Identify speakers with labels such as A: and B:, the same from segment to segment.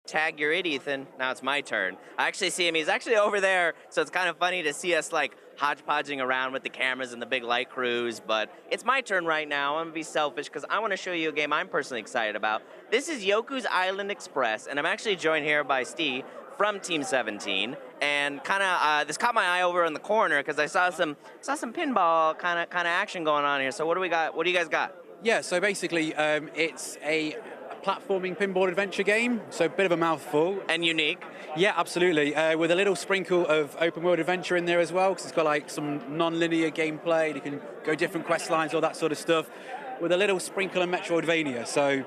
A: tag you're it, Ethan. Now it's my turn. I actually see him. He's actually over there, so it's kind of funny to see us like hodgepodging around with the cameras and the big light crews, but it's my turn right now. I'm gonna be selfish because I want to show you a game I'm personally excited about. This is Yoku's Island Express, and I'm actually joined here by Steve from Team 17, and kind of this caught my eye over in the corner because I saw some pinball kind of action going on here. So what do we got? What do you guys got?
B: Yeah, so basically it's a platforming pinball adventure game, so a bit of a mouthful.
A: And unique.
B: Yeah, absolutely, with a little sprinkle of open world adventure in there as well, because it's got like some non-linear gameplay, you can go different quest lines, all that sort of stuff, with a little sprinkle of Metroidvania, so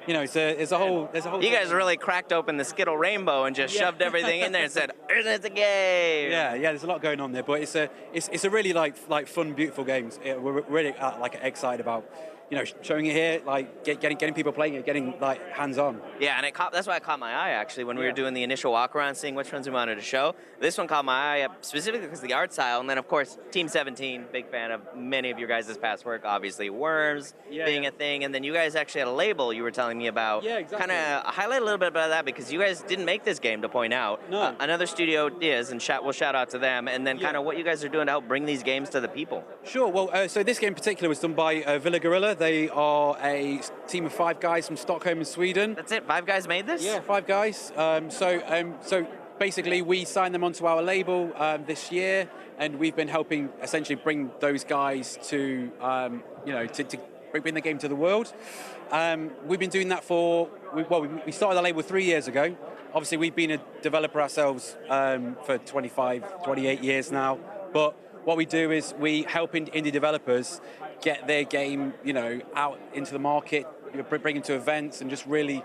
B: you know, there's a whole.
A: You guys really cracked open the Skittle Rainbow and just shoved everything in there and said, "It's a game."
B: Yeah, there's a lot going on there, but it's a really like fun, beautiful game. We're really like excited about, you know, showing it here, like getting people playing it, getting like hands on.
A: Yeah, and that's why it caught my eye actually when we were doing the initial walk around, seeing which ones we wanted to show. This one caught my eye up specifically because of the art style, and then of course Team 17, big fan of many of your guys' past work. Obviously, Worms being a thing, and then you guys actually had a label you were telling me about.
B: Yeah, exactly.
A: Kind of highlight a little bit about that because you guys didn't make this game, to point out.
B: No.
A: Another studio is, and we'll shout out to them, and then kind of what you guys are doing to help bring these games to the people.
B: Sure. Well, so this game in particular was done by Villa Gorilla. They are a team of 5 guys from Stockholm in Sweden.
A: That's it? 5 guys made this?
B: Yeah, 5 guys. So basically we signed them onto our label this year, and we've been helping essentially bring those guys to, to bring the game to the world. We've been doing that we started the label 3 years ago. Obviously we've been a developer ourselves for 28 years now, but what we do is we help indie developers get their game, out into the market, bring them to events, and just really,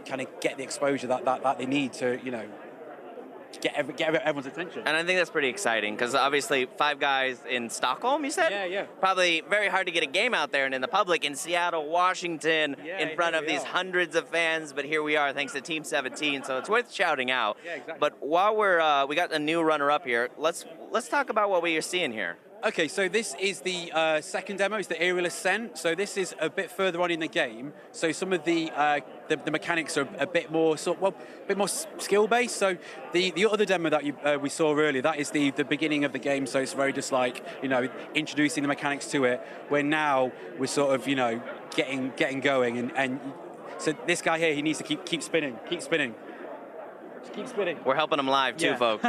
B: kind of get the exposure that they need to, get everyone's attention.
A: And I think that's pretty exciting because obviously 5 guys in Stockholm, you said?
B: Yeah.
A: Probably very hard to get a game out there and in the public in Seattle, Washington, in front of these hundreds of fans, but here we are thanks to Team 17, so it's worth shouting out.
B: Yeah, exactly.
A: But while we got a new runner-up here, let's talk about what we are seeing here.
B: Okay, so this is the second demo, it's the Aerial Ascent. So this is a bit further on in the game. So some of the mechanics are a bit more skill-based. So the other demo that we saw earlier, that is the beginning of the game. So it's very just like, introducing the mechanics to it. Where now we're sort of, getting going. And so this guy here, he needs to keep spinning. Keep spinning.
A: We're helping him live too, folks.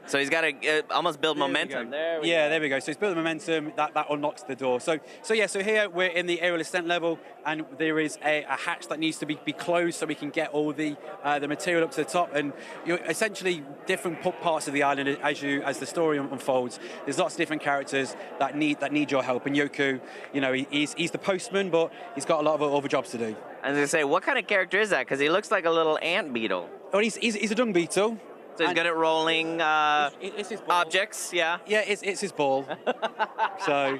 A: So he's got to almost build momentum.
B: There we go. So he's building momentum. That unlocks the door. So here we're in the aerial ascent level, and there is a hatch that needs to be closed so we can get all the material up to the top. And essentially different parts of the island as the story unfolds. There's lots of different characters that need your help. And Yoku, he's the postman, but he's got a lot of other jobs to do.
A: I was gonna say, what kind of character is that? Because he looks like a little ant beetle.
B: Oh, he's a dung beetle.
A: So he's good at rolling
B: it's his
A: objects, yeah?
B: Yeah, it's his ball. So,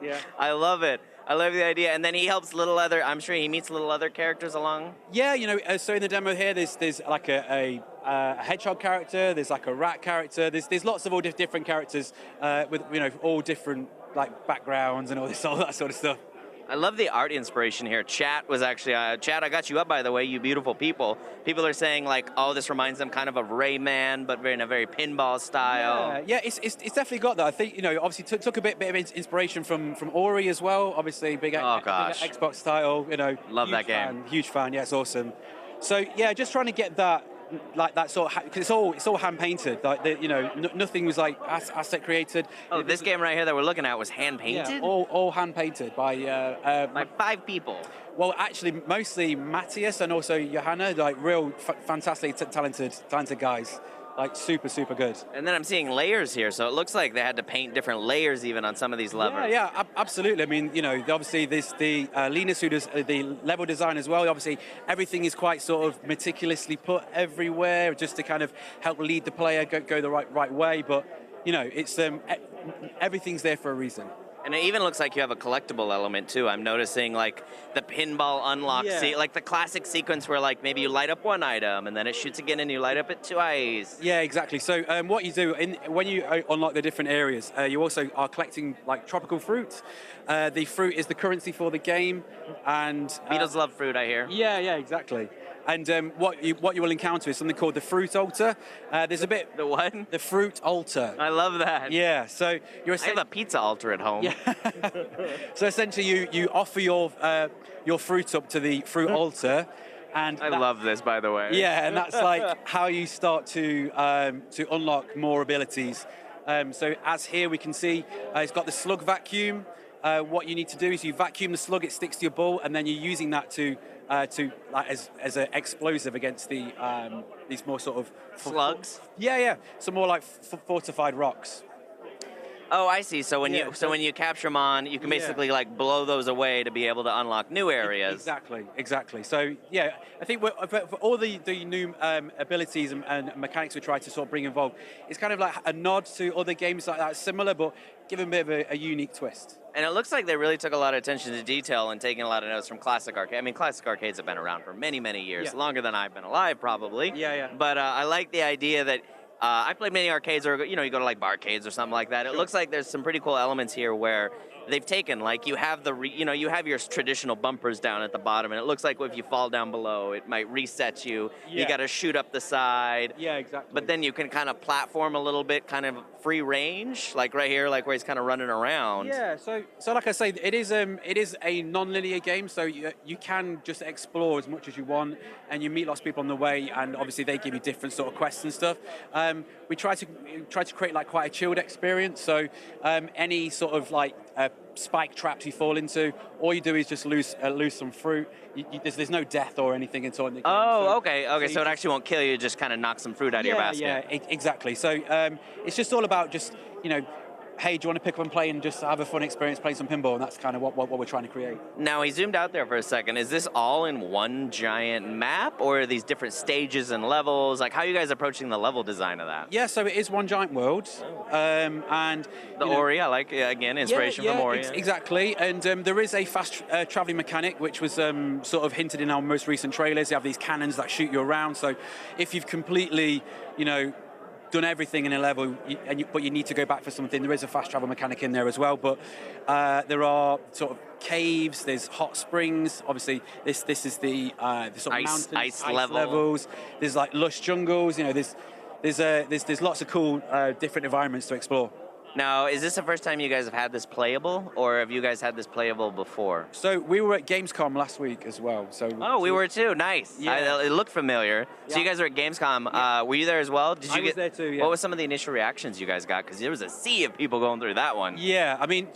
B: yeah.
A: I love it. I love the idea. And then he helps I'm sure he meets little other characters along.
B: Yeah, so in the demo here, there's like a hedgehog character, there's like a rat character, there's lots of all different characters with, all different like backgrounds and all that sort of stuff.
A: I love the art inspiration here. Chat was actually, Chat, I got you up, by the way, you beautiful people. People are saying like, oh, this reminds them kind of Rayman, but in a very pinball style.
B: Yeah, it's definitely got that. I think, obviously took a bit of inspiration from Ori as well. Obviously, big Xbox title,
A: Love that game.
B: Huge fan, yeah, it's awesome. So yeah, just trying to get that, like that sort of, because it's all hand painted. Like nothing was like asset created.
A: Oh, this game right here that we're looking at was hand painted.
B: Yeah, all hand painted by
A: 5 people.
B: Well, actually, mostly Matthias and also Johanna, like real fantastic, talented guys. Like super good. And
A: then I'm seeing layers here, so it looks like they had to paint different layers even on some of these levers.
B: Yeah, absolutely. I mean, obviously the Linus who does the level design as well. Obviously, everything is quite sort of meticulously put everywhere, just to kind of help lead the player go the right way. But it's everything's there for a reason.
A: And it even looks like you have a collectible element too. I'm noticing like the pinball unlock, like the classic sequence where like maybe you light up one item and then it shoots again and you light up it twice.
B: Yeah, exactly. So what you do when you unlock the different areas, you also are collecting like tropical fruit. The fruit is the currency for the game, and
A: Beatles love fruit, I hear.
B: Yeah, exactly. And what you will encounter is something called the fruit altar. There's a bit
A: The what?
B: the fruit altar.
A: I love that.
B: Yeah. So you're
A: I have a pizza altar at home.
B: yeah. So essentially, you offer your fruit up to the fruit altar, and
A: I love this, by the way.
B: yeah, and that's like how you start to unlock more abilities. So as here we can see, it's got the slug vacuum. What you need to do is you vacuum the slug, it sticks to your ball, and then you're using that to like as an explosive against these more sort of
A: Slugs?
B: Yeah. Some more like fortified rocks.
A: Oh, I see. So when
B: Yeah,
A: when you capture them on, you can
B: Yeah.
A: basically like blow those away to be able to unlock new areas.
B: Exactly. So yeah, I think for all the new abilities and mechanics we try to sort of bring involved, it's kind of like a nod to other games like that, similar, but give them a bit of a unique twist.
A: And it looks like they really took a lot of attention to detail and taking a lot of notes from classic arcade. I mean, classic arcades have been around for many, many years,
B: Yeah.
A: longer than I've been alive, probably.
B: Yeah.
A: But I like the idea that I played many arcades, or you go to like barcades or something like that. It
B: Sure.
A: looks like there's some pretty cool elements here where they've taken, like you have you have your traditional bumpers down at the bottom, and it looks like if you fall down below, it might reset you. You
B: Yeah.
A: got to shoot up the side.
B: Yeah, exactly.
A: But then you can kind of platform a little bit, kind of free range, like right here, like where he's kind of running around.
B: Yeah, so like I say, it is a non-linear game, so you can just explore as much as you want, and you meet lots of people on the way, and obviously they give you different sort of quests and stuff. We try to create like quite a chilled experience, so any sort of like spike traps you fall into, all you do is just lose some fruit. There's no death or anything at all in the game.
A: Oh,
B: so,
A: okay. So it actually won't kill you, just kind of knock some fruit out of your basket.
B: Yeah, exactly. So it's just all about just, hey, do you want to pick up and play and just have a fun experience playing some pinball? And that's kind of what we're trying to create.
A: Now, he zoomed out there for a second. Is this all in one giant map, or are these different stages and levels? Like, how are you guys approaching the level design of that?
B: Yeah, so it is one giant world. And
A: The Ori, I like, again, inspiration from Ori.
B: Exactly. And there is a fast traveling mechanic, which was sort of hinted in our most recent trailers. You have these cannons that shoot you around. So if you've completely, done everything in a level, but you need to go back for something, there is a fast travel mechanic in there as well. But there are sort of caves, there's hot springs. Obviously, this is the sort of mountains,
A: ice
B: levels. There's like lush jungles. There's lots of cool different environments to explore.
A: Now, is this the first time you guys have had this playable, or have you guys had this playable before?
B: So we were at Gamescom last week as well.
A: Oh, we were too. Nice.
B: Yeah.
A: It looked familiar. So
B: Yeah.
A: you guys were at Gamescom. Were you there as well? Did you
B: I was there too, yeah.
A: What was some of the initial reactions you guys got? Because there was a sea of people going through that one.
B: Yeah, I mean,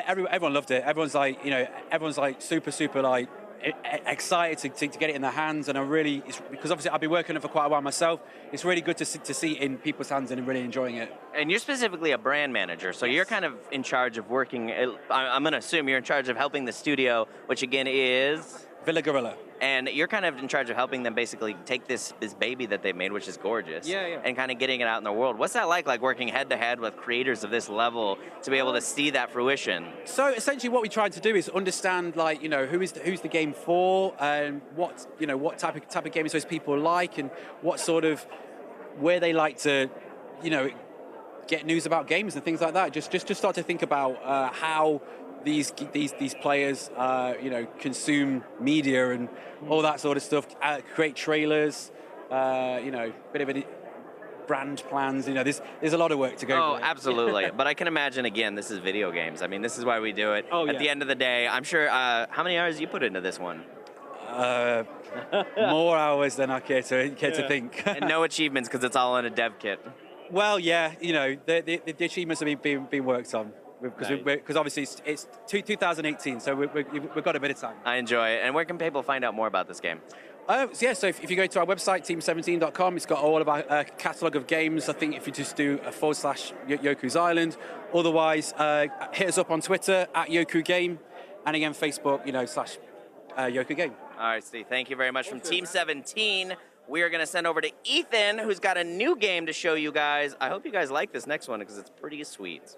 B: everyone loved it. Everyone's like super like excited to get it in their hands, and because obviously I've been working on it for quite a while myself. It's really good to see it in people's hands and really enjoying it.
A: And you're specifically a brand manager, so you're kind of in charge of working. I'm going to assume you're in charge of helping the studio, which again is
B: Villa Gorilla.
A: And you're kind of in charge of helping them basically take this baby that they've made, which is gorgeous, and kind of getting it out in the world. What's that like working head to head with creators of this level to be able to see that fruition?
B: So essentially, what we tried to do is understand, who's the game for, and what type of games those people like, and what sort of where they like to, get news about games and things like that. Just start to think about how these players, consume media and all that sort of stuff. Create trailers, bit of a brand plans. There's a lot of work to go.
A: Oh, absolutely. But I can imagine, again, this is video games. I mean, this is why we do it.
B: Oh,
A: At the end of the day, I'm sure. How many hours you put into this one?
B: More hours than I care to think.
A: And no achievements because it's all in a dev kit.
B: Well, yeah, the achievements are being worked on. Because obviously it's 2018, so we've got a bit of time.
A: I enjoy it. And where can people find out more about this game?
B: So if you go to our website, team17.com, it's got all of our catalogue of games. I think if you just do a / Yoku's Island. Otherwise, hit us up on Twitter at Yoku Game, and again, Facebook, / Yoku Game.
A: All right, Steve, thank you very much. From Team 17, we are going to send over to Ethan, who's got a new game to show you guys. I hope you guys like this next one because it's pretty sweet.